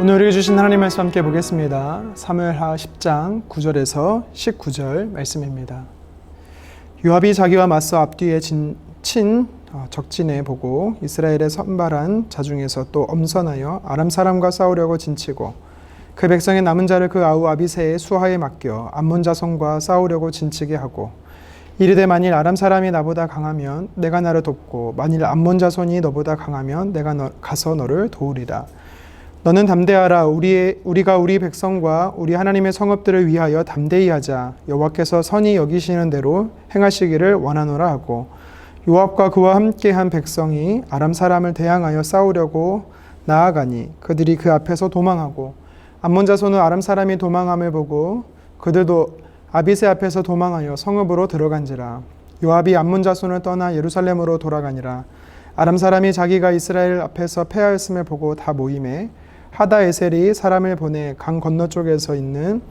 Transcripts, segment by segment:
오늘 우리에게 주신 하나님 말씀 함께 보겠습니다. 사무엘하 10장 9절에서 19절 말씀입니다. 요압이 자기와 맞서 앞뒤에 친 적진에 보고 이스라엘의 선발한 자 중에서 또 엄선하여 아람 사람과 싸우려고 진치고 그 백성의 남은 자를 그 아우 아비새의 수하에 맡겨 암몬 자손과 싸우려고 진치게 하고 이르되 만일 아람 사람이 나보다 강하면 내가 나를 돕고 만일 암몬 자손이 너보다 강하면 내가 가서 너를 도우리라. 너는 담대하라. 우리가 우리 백성과 우리 하나님의 성읍들을 위하여 담대히 하자. 여호와께서 선히 여기시는 대로 행하시기를 원하노라 하고 요압과 그와 함께한 백성이 아람 사람을 대항하여 싸우려고 나아가니 그들이 그 앞에서 도망하고 암몬 자손은 아람 사람이 도망함을 보고 그들도 아비새 앞에서 도망하여 성읍으로 들어간지라. 요압이 암몬 자손을 떠나 예루살렘으로 돌아가니라. 아람 사람이 자기가 이스라엘 앞에서 패하였음을 보고 다 모임에 하다에셀이 사람을 보내 강 건너쪽에서 있는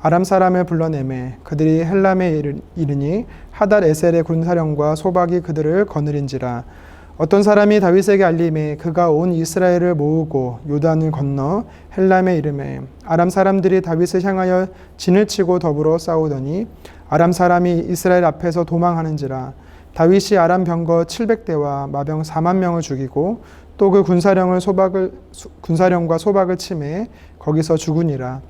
아람 사람을 불러내매 그들이 헬람에 이르니 하닷에셀의 군사령과 소박이 그들을 거느린지라. 어떤 사람이 다윗에게 알림해 그가 온 이스라엘을 모으고 요단을 건너 헬람에 이르매 아람 사람들이 다윗을 향하여 진을 치고 더불어 싸우더니 아람 사람이 이스라엘 앞에서 도망하는지라. 다윗이 아람 병거 700대와 마병 4만 명을 죽이고 또 그 군사령과 소박을 치매 거기서 죽으니라.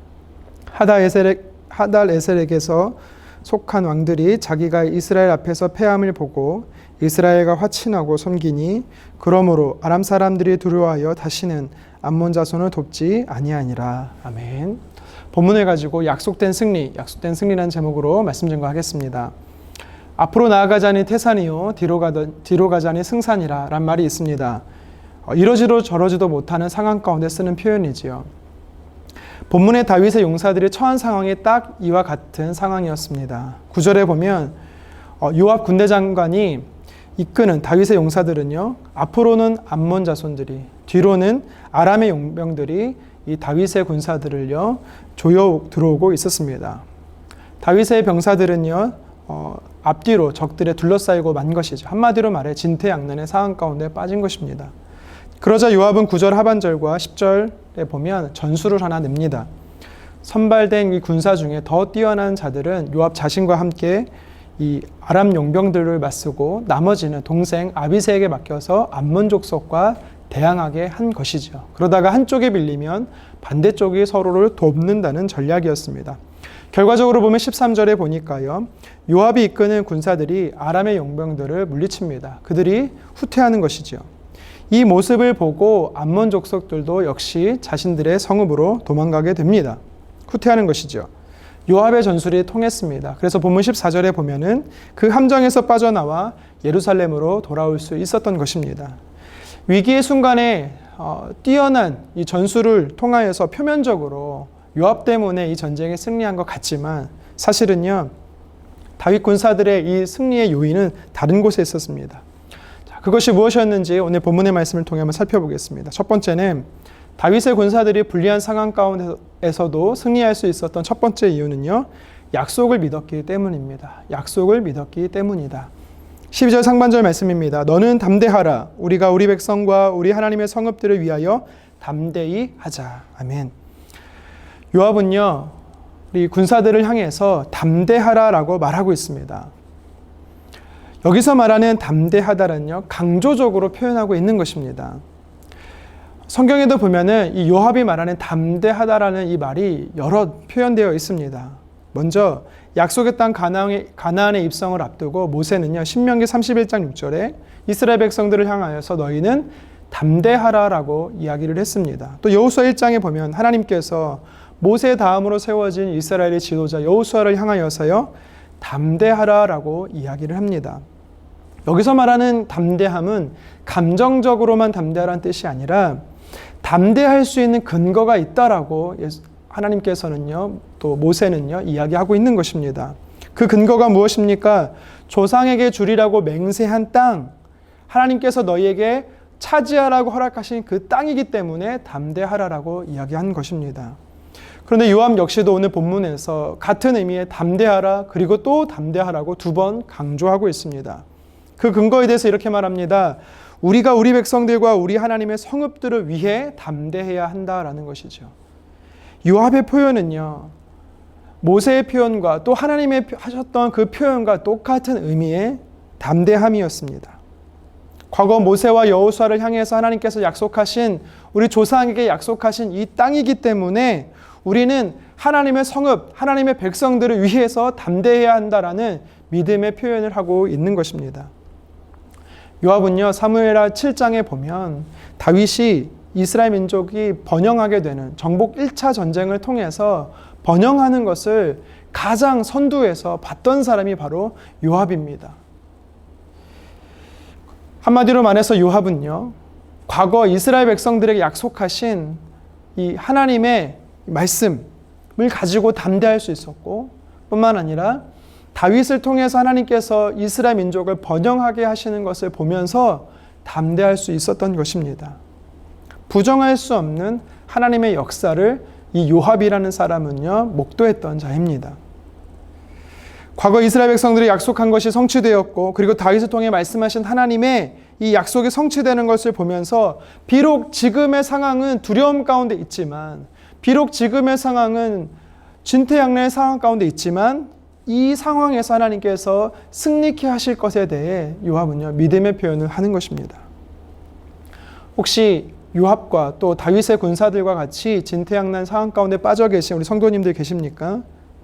하달에셀에게서 속한 왕들이 자기가 이스라엘 앞에서 패함을 보고 이스라엘과 화친하고 섬기니 그러므로 아람 사람들이 두려워하여 다시는 암몬 자손을 돕지 아니하니라. 아멘. 본문을 가지고 약속된 승리라는 제목으로 말씀 증거하겠습니다. 앞으로 나아가자니 태산이요 뒤로 가자니 승산이라 란 말이 있습니다. 이러지도 저러지도 못하는 상황 가운데 쓰는 표현이지요. 본문의 다윗의 용사들이 처한 상황이 딱 이와 같은 상황이었습니다. 9절에 보면 요압 군대 장관이 이끄는 다윗의 용사들은요, 앞으로는 암몬 자손들이, 뒤로는 아람의 용병들이 이 다윗의 군사들을요 조여 들어오고 있었습니다. 다윗의 병사들은요 앞뒤로 적들에 둘러싸이고 만 것이죠. 한마디로 말해 진퇴양난의 상황 가운데 빠진 것입니다. 그러자 요압은 9절 하반절과 10절에 보면 전술을 하나 냅니다. 선발된 이 군사 중에 더 뛰어난 자들은 요압 자신과 함께 이 아람 용병들을 맞서고 나머지는 동생 아비새에게 맡겨서 암몬 족속과 대항하게 한 것이죠. 그러다가 한쪽에 밀리면 반대쪽이 서로를 돕는다는 전략이었습니다. 결과적으로 보면 13절에 보니까요, 요압이 이끄는 군사들이 아람의 용병들을 물리칩니다. 그들이 후퇴하는 것이죠. 이 모습을 보고 암몬 족속들도 역시 자신들의 성읍으로 도망가게 됩니다. 후퇴하는 것이죠. 요압의 전술이 통했습니다. 그래서 본문 14절에 보면은 그 함정에서 빠져나와 예루살렘으로 돌아올 수 있었던 것입니다. 위기의 순간에 뛰어난 이 전술을 통하여서 표면적으로 요압 때문에 이 전쟁에 승리한 것 같지만 사실은요, 다윗 군사들의 이 승리의 요인은 다른 곳에 있었습니다. 그것이 무엇이었는지 오늘 본문의 말씀을 통해 한번 살펴보겠습니다. 첫 번째는 다윗의 군사들이 불리한 상황 가운데에서도 승리할 수 있었던 첫 번째 이유는요, 약속을 믿었기 때문입니다. 약속을 믿었기 때문이다. 12절 상반절 말씀입니다. 너는 담대하라. 우리가 우리 백성과 우리 하나님의 성읍들을 위하여 담대히 하자. 아멘. 요압은요, 우리 군사들을 향해서 담대하라라고 말하고 있습니다. 여기서 말하는 담대하다는요, 강조적으로 표현하고 있는 것입니다. 성경에도 보면은 이 요압이 말하는 담대하다라는 이 말이 여러 표현되어 있습니다. 먼저 약속의 땅 가나안의 입성을 앞두고 모세는요, 신명기 31장 6절에 이스라엘 백성들을 향하여서 너희는 담대하라라고 이야기를 했습니다. 또 여호수아 1장에 보면 하나님께서 모세 다음으로 세워진 이스라엘의 지도자 여호수아를 향하여서요, 담대하라라고 이야기를 합니다. 여기서 말하는 담대함은 감정적으로만 담대하라는 뜻이 아니라 담대할 수 있는 근거가 있다라고 하나님께서는요, 또 모세는요, 이야기하고 있는 것입니다. 그 근거가 무엇입니까? 조상에게 주리라고 맹세한 땅, 하나님께서 너희에게 차지하라고 허락하신 그 땅이기 때문에 담대하라라고 이야기한 것입니다. 그런데 요압 역시도 오늘 본문에서 같은 의미의 담대하라 그리고 또 담대하라고 두 번 강조하고 있습니다. 그 근거에 대해서 이렇게 말합니다. 우리가 우리 백성들과 우리 하나님의 성읍들을 위해 담대해야 한다라는 것이죠. 요압의 표현은요, 모세의 표현과 또 하나님의 하셨던 그 표현과 똑같은 의미의 담대함이었습니다. 과거 모세와 여호수아를 향해서 하나님께서 약속하신, 우리 조상에게 약속하신 이 땅이기 때문에 우리는 하나님의 성읍, 하나님의 백성들을 위해서 담대해야 한다라는 믿음의 표현을 하고 있는 것입니다. 요압은요, 사무엘하 7장에 보면 다윗이 이스라엘 민족이 번영하게 되는 정복 1차 전쟁을 통해서 번영하는 것을 가장 선두에서 봤던 사람이 바로 요압입니다. 한마디로 말해서 요압은요, 과거 이스라엘 백성들에게 약속하신 이 하나님의 말씀을 가지고 담대할 수 있었고, 뿐만 아니라 다윗을 통해서 하나님께서 이스라엘 민족을 번영하게 하시는 것을 보면서 담대할 수 있었던 것입니다. 부정할 수 없는 하나님의 역사를 이 요압이라는 사람은요, 목도했던 자입니다. 과거 이스라엘 백성들이 약속한 것이 성취되었고, 그리고 다윗을 통해 말씀하신 하나님의 이 약속이 성취되는 것을 보면서 비록 지금의 상황은 두려움 가운데 있지만, 비록 지금의 상황은 진퇴양난의 상황 가운데 있지만, 이 상황에서 하나님께서 승리케 하실 것에 대해 요압은요, 믿음의 표현을 하는 것입니다. 혹시 요압과 또 다윗의 군사들과 같이 진퇴양난 상황 가운데 빠져 계신 우리 성도님들 계십니까?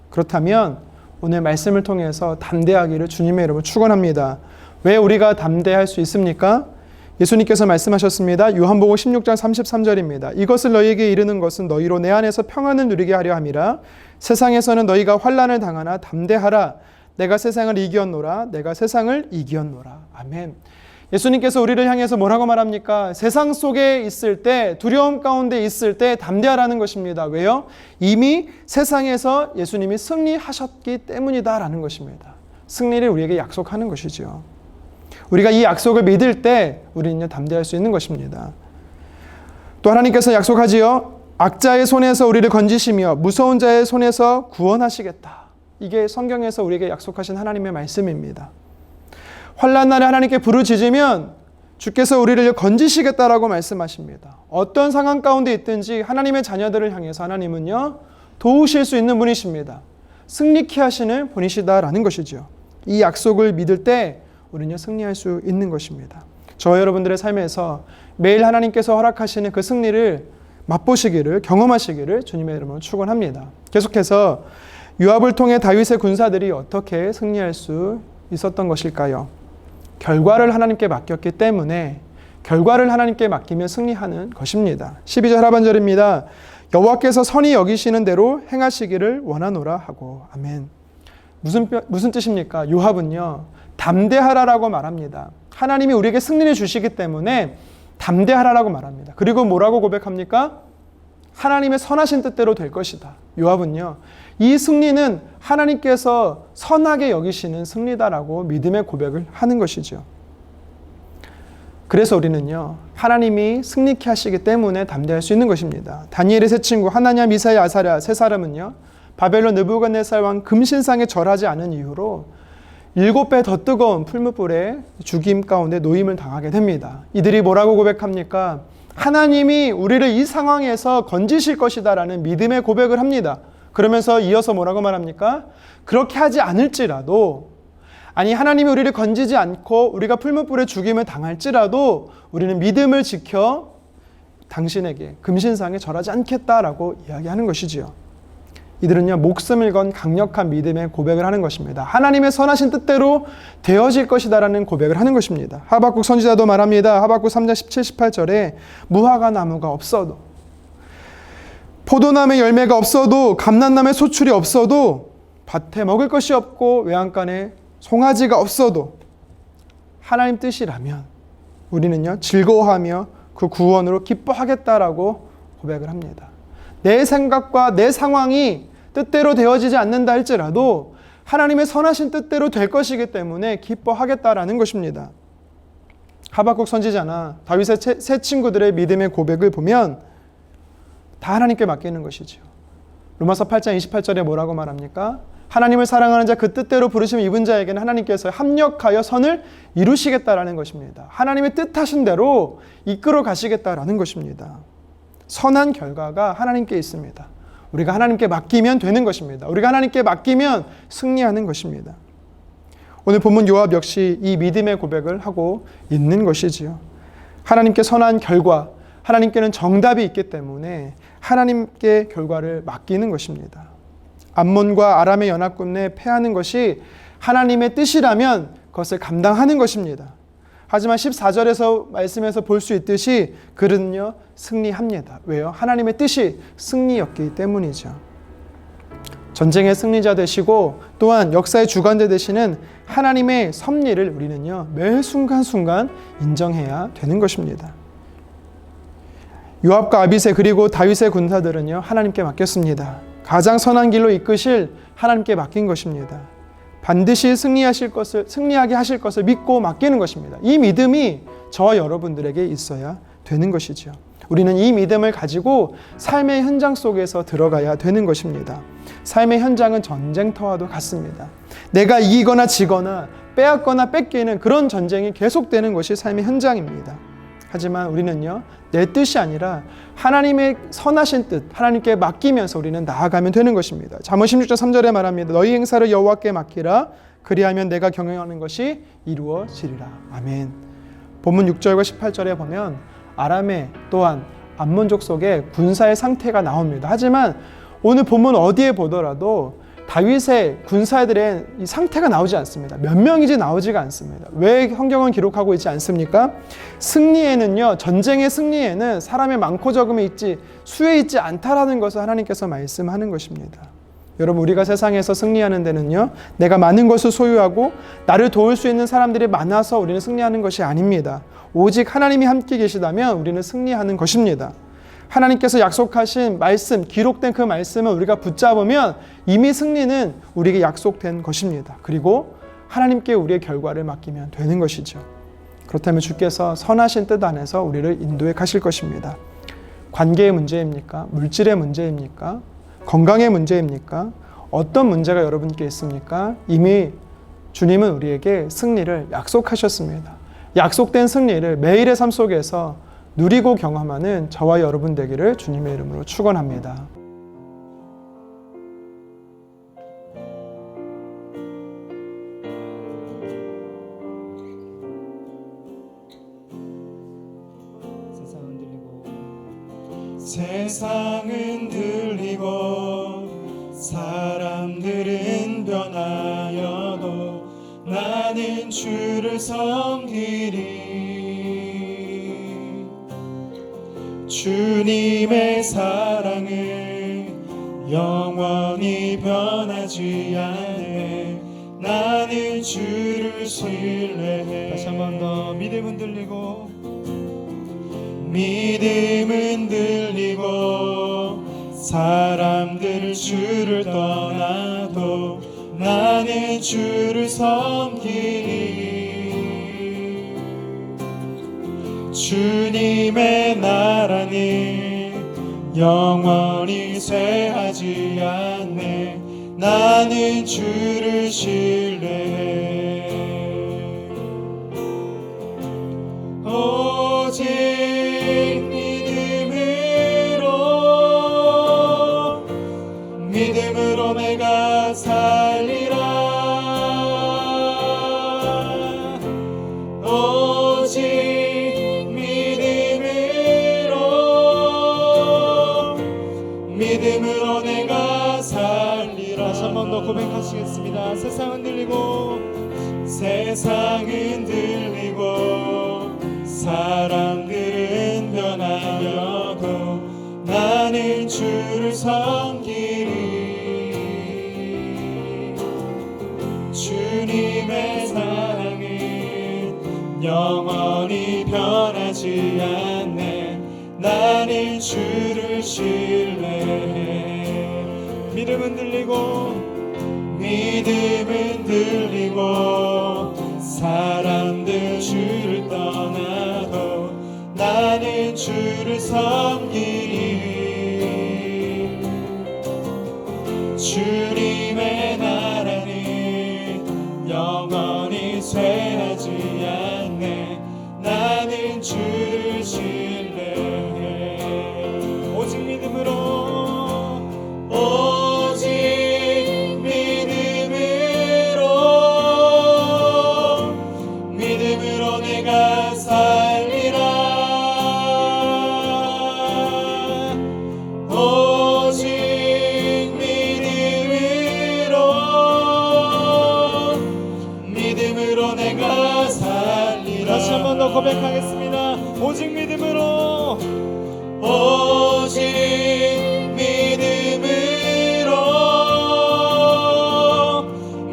그렇다면 오늘 말씀을 통해서 담대하기를 주님의 이름으로 축원합니다. 왜 우리가 담대할 수 있습니까? 예수님께서 말씀하셨습니다. 요한복음 16장 33절입니다. 이것을 너희에게 이르는 것은 너희로 내 안에서 평안을 누리게 하려 함이라. 세상에서는 너희가 환난을 당하나 담대하라. 내가 세상을 이기었노라. 내가 세상을 이기었노라. 아멘. 예수님께서 우리를 향해서 뭐라고 말합니까? 세상 속에 있을 때, 두려움 가운데 있을 때 담대하라는 것입니다. 왜요? 이미 세상에서 예수님이 승리하셨기 때문이다라는 것입니다. 승리를 우리에게 약속하는 것이죠. 우리가 이 약속을 믿을 때 우리는 담대할 수 있는 것입니다. 또 하나님께서 약속하지요. 악자의 손에서 우리를 건지시며 무서운 자의 손에서 구원하시겠다. 이게 성경에서 우리에게 약속하신 하나님의 말씀입니다. 환난 날에 하나님께 부르짖으면 주께서 우리를 건지시겠다라고 말씀하십니다. 어떤 상황 가운데 있든지 하나님의 자녀들을 향해서 하나님은요, 도우실 수 있는 분이십니다. 승리케 하시는 분이시다라는 것이죠. 이 약속을 믿을 때 우리는 승리할 수 있는 것입니다. 저 여러분들의 삶에서 매일 하나님께서 허락하시는 그 승리를 맛보시기를, 경험하시기를 주님의 이름으로 축원합니다. 계속해서 요압을 통해 다윗의 군사들이 어떻게 승리할 수 있었던 것일까요? 결과를 하나님께 맡겼기 때문에 결과를 하나님께 맡기며 승리하는 것입니다. 12절 하반절입니다. 여호와께서 선히 여기시는 대로 행하시기를 원하노라 하고. 아멘. 무슨 뜻입니까? 요압은요, 담대하라라고 말합니다. 하나님이 우리에게 승리를 주시기 때문에 담대하라라고 말합니다. 그리고 뭐라고 고백합니까? 하나님의 선하신 뜻대로 될 것이다. 요압은요, 이 승리는 하나님께서 선하게 여기시는 승리다라고 믿음의 고백을 하는 것이죠. 그래서 우리는요, 하나님이 승리케 하시기 때문에 담대할 수 있는 것입니다. 다니엘의 세 친구 하나냐, 미사야, 아사랴 세 사람은요, 바벨론 느부갓네살 왕 금신상에 절하지 않은 이유로 7배 더 뜨거운 풀무불에 죽임 가운데 노임을 당하게 됩니다. 이들이 뭐라고 고백합니까? 하나님이 우리를 이 상황에서 건지실 것이다라는 믿음의 고백을 합니다. 그러면서 이어서 뭐라고 말합니까? 그렇게 하지 않을지라도, 아니 하나님이 우리를 건지지 않고 우리가 풀무불에 죽임을 당할지라도 우리는 믿음을 지켜 당신에게 금신상에 절하지 않겠다라고 이야기하는 것이지요. 이들은요, 목숨을 건 강력한 믿음의 고백을 하는 것입니다. 하나님의 선하신 뜻대로 되어질 것이다라는 고백을 하는 것입니다. 하박국 선지자도 말합니다. 하박국 3장 17, 18절에 무화과 나무가 없어도, 포도나무의 열매가 없어도, 감람나무의 소출이 없어도, 밭에 먹을 것이 없고 외양간에 송아지가 없어도 하나님 뜻이라면 우리는요, 즐거워하며 그 구원으로 기뻐하겠다라고 고백을 합니다. 내 생각과 내 상황이 뜻대로 되어지지 않는다 할지라도 하나님의 선하신 뜻대로 될 것이기 때문에 기뻐하겠다라는 것입니다. 하박국 선지자나 다윗의 세 친구들의 믿음의 고백을 보면 다 하나님께 맡기는 것이죠. 로마서 8장 28절에 뭐라고 말합니까? 하나님을 사랑하는 자, 그 뜻대로 부르심을 입은 자에게는 하나님께서 합력하여 선을 이루시겠다라는 것입니다. 하나님의 뜻하신 대로 이끌어 가시겠다라는 것입니다. 선한 결과가 하나님께 있습니다. 우리가 하나님께 맡기면 되는 것입니다. 우리가 하나님께 맡기면 승리하는 것입니다. 오늘 본문 요압 역시 이 믿음의 고백을 하고 있는 것이지요. 하나님께 선한 결과, 하나님께는 정답이 있기 때문에 하나님께 결과를 맡기는 것입니다. 암몬과 아람의 연합 군에 패하는 것이 하나님의 뜻이라면 그것을 감당하는 것입니다. 하지만 14절에서 말씀에서 볼 수 있듯이 그는요 승리합니다. 왜요? 하나님의 뜻이 승리였기 때문이죠. 전쟁의 승리자 되시고 또한 역사의 주관자 되시는 하나님의 섭리를 우리는요 매 순간순간 인정해야 되는 것입니다. 요압과 아비새 그리고 다윗의 군사들은요 하나님께 맡겼습니다. 가장 선한 길로 이끄실 하나님께 맡긴 것입니다. 반드시 승리하게 하실 것을 믿고 맡기는 것입니다. 이 믿음이 저와 여러분들에게 있어야 되는 것이죠. 우리는 이 믿음을 가지고 삶의 현장 속에서 들어가야 되는 것입니다. 삶의 현장은 전쟁터와도 같습니다. 내가 이기거나 지거나 빼앗거나 뺏기는 그런 전쟁이 계속되는 것이 삶의 현장입니다. 하지만 우리는요 내 뜻이 아니라 하나님의 선하신 뜻 하나님께 맡기면서 우리는 나아가면 되는 것입니다. 잠언 16장 3절에 말합니다. 너희 행사를 여호와께 맡기라. 그리하면 내가 경영하는 것이 이루어지리라. 아멘. 본문 6절과 18절에 보면 아람의 또한 암몬족 속에 군사의 상태가 나옵니다. 하지만 오늘 본문 어디에 보더라도 다윗의 군사들의 이 상태가 나오지 않습니다. 몇 명인지 나오지가 않습니다. 왜 성경은 기록하고 있지 않습니까? 승리에는요, 전쟁의 승리에는 사람의 많고 적음이 있지 수에 있지 않다라는 것을 하나님께서 말씀하는 것입니다. 여러분, 우리가 세상에서 승리하는 데는요, 내가 많은 것을 소유하고 나를 도울 수 있는 사람들이 많아서 우리는 승리하는 것이 아닙니다. 오직 하나님이 함께 계시다면 우리는 승리하는 것입니다. 하나님께서 약속하신 말씀, 기록된 그 말씀을 우리가 붙잡으면 이미 승리는 우리에게 약속된 것입니다. 그리고 하나님께 우리의 결과를 맡기면 되는 것이죠. 그렇다면 주께서 선하신 뜻 안에서 우리를 인도해 가실 것입니다. 관계의 문제입니까? 물질의 문제입니까? 건강의 문제입니까? 어떤 문제가 여러분께 있습니까? 이미 주님은 우리에게 승리를 약속하셨습니다. 약속된 승리를 매일의 삶 속에서 누리고 경험하는 저와 여러분 되기를 주님의 이름으로 축원합니다. 세상은 들리고 사람들은 변하여도 나는 주를 섬기리. 주님의 사랑은 영원히 변하지 않네. 나는 주를 신뢰해. 다시 한 번 더. 믿음은 들리고 사람들은 주를 떠나도 나는 주를 섬기리. 주님의 나라는 영원히 쇠하지 않네. 나는 주를 신뢰해. 오직 믿음으로 내가 살리라. 오직 믿음으로 내가 살리라. 다시 한 번 더 고백하시겠습니다. 세상은 들리고 사람들은 변하여도 나는 주를 섬기리. 주님의 사랑은 영원히 변하지 않네. 나는 주를 신뢰해. 믿음은 들리고 사람들 주를 떠나도 나는 주를 섬기리. 주님의 신뢰해. 오직 믿음으로 오직 믿음으로 내가 살리라. 오직 믿음으로 내가 살리라. 다시 한 번 더 고백하겠습니다. 오직 믿음으로 오직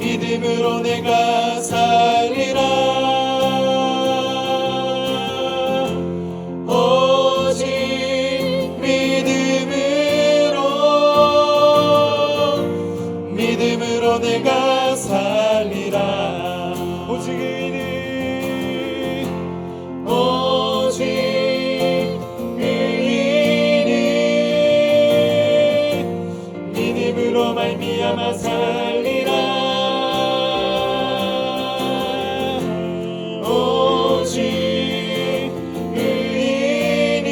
믿음으로 내가 살리라. 오직 믿음으로 내가 살리라. 오직 의인이 오직 의인이 믿음으로 말미암아 살리라. 오직 의인이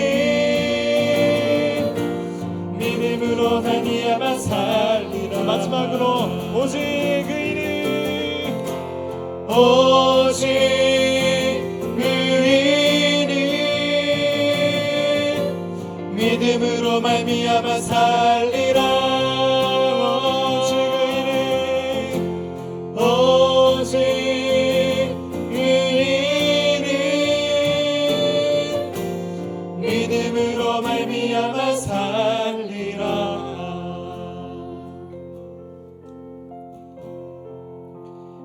믿음으로 말미암아 살리라. 마지막으로 오직 의인이 오직 의인이 믿음으로 말미암아 살리라. 오직 의인이 믿음으로 말미암아 살리라.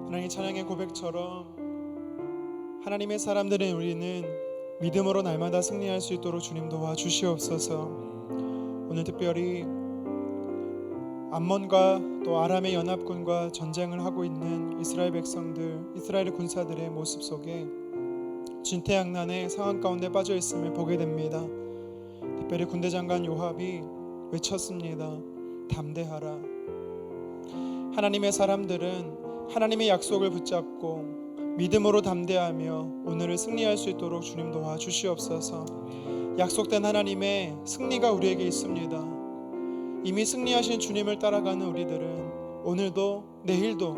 하나님의 찬양의 고백처럼 하나님의 사람들인 우리는 믿음으로 날마다 승리할 수 있도록 주님 도와주시옵소서. 오늘 특별히 암몬과 또 아람의 연합군과 전쟁을 하고 있는 이스라엘 백성들, 이스라엘 군사들의 모습 속에 진퇴양난의 상황 가운데 빠져 있음을 보게 됩니다. 특별히 군대 장관 요압이 외쳤습니다. 담대하라. 하나님의 사람들은 하나님의 약속을 붙잡고 믿음으로 담대하며 오늘을 승리할 수 있도록 주님 도와주시옵소서. 약속된 하나님의 승리가 우리에게 있습니다. 이미 승리하신 주님을 따라가는 우리들은 오늘도 내일도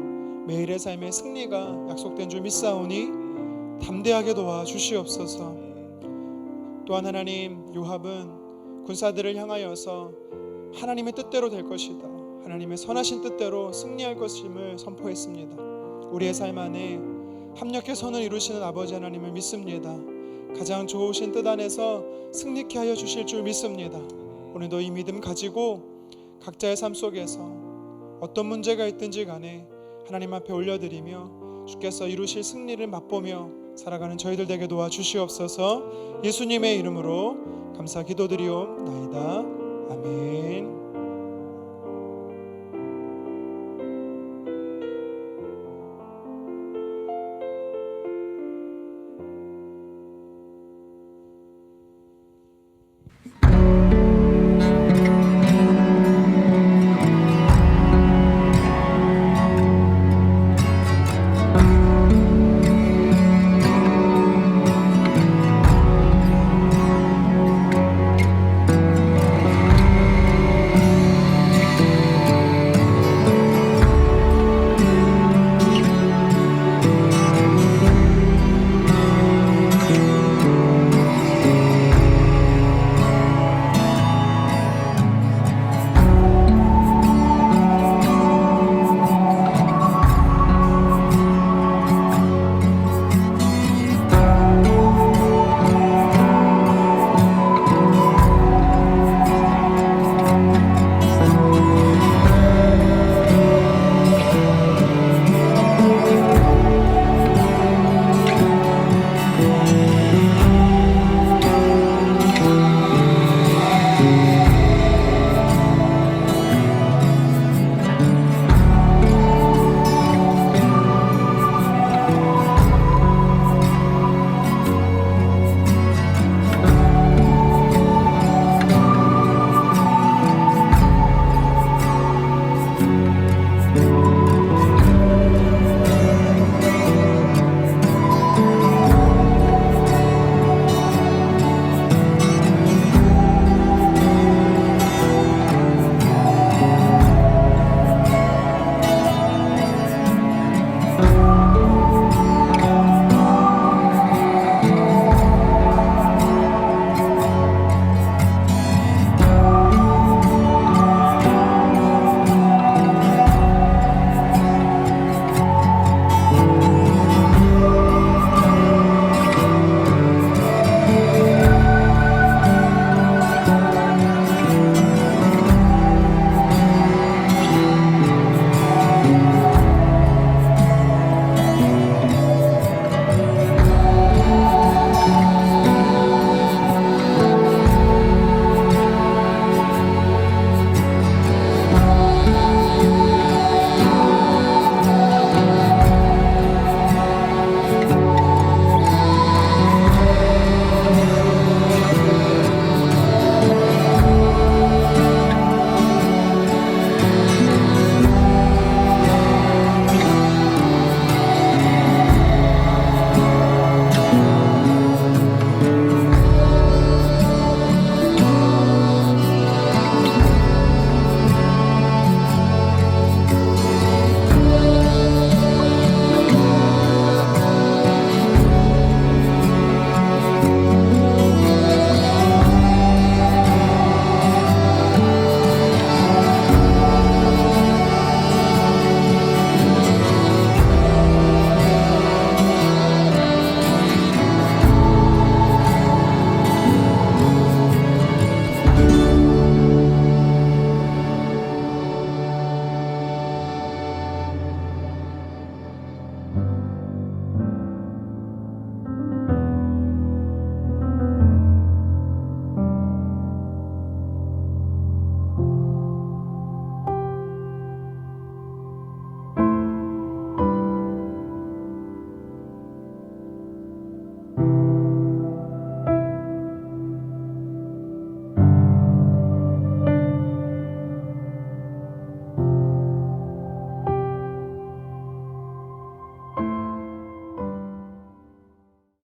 매일의 삶의 승리가 약속된 줄 믿사오니 담대하게 도와주시옵소서. 또한 하나님, 요압은 군사들을 향하여서 하나님의 뜻대로 될 것이다, 하나님의 선하신 뜻대로 승리할 것임을 선포했습니다. 우리의 삶 안에 합력해 선을 이루시는 아버지 하나님을 믿습니다. 가장 좋으신 뜻 안에서 승리케 하여 주실 줄 믿습니다. 오늘도 이 믿음 가지고 각자의 삶 속에서 어떤 문제가 있든지 간에 하나님 앞에 올려드리며 주께서 이루실 승리를 맛보며 살아가는 저희들 되게 도와주시옵소서. 예수님의 이름으로 감사 기도드리옵나이다. 아멘.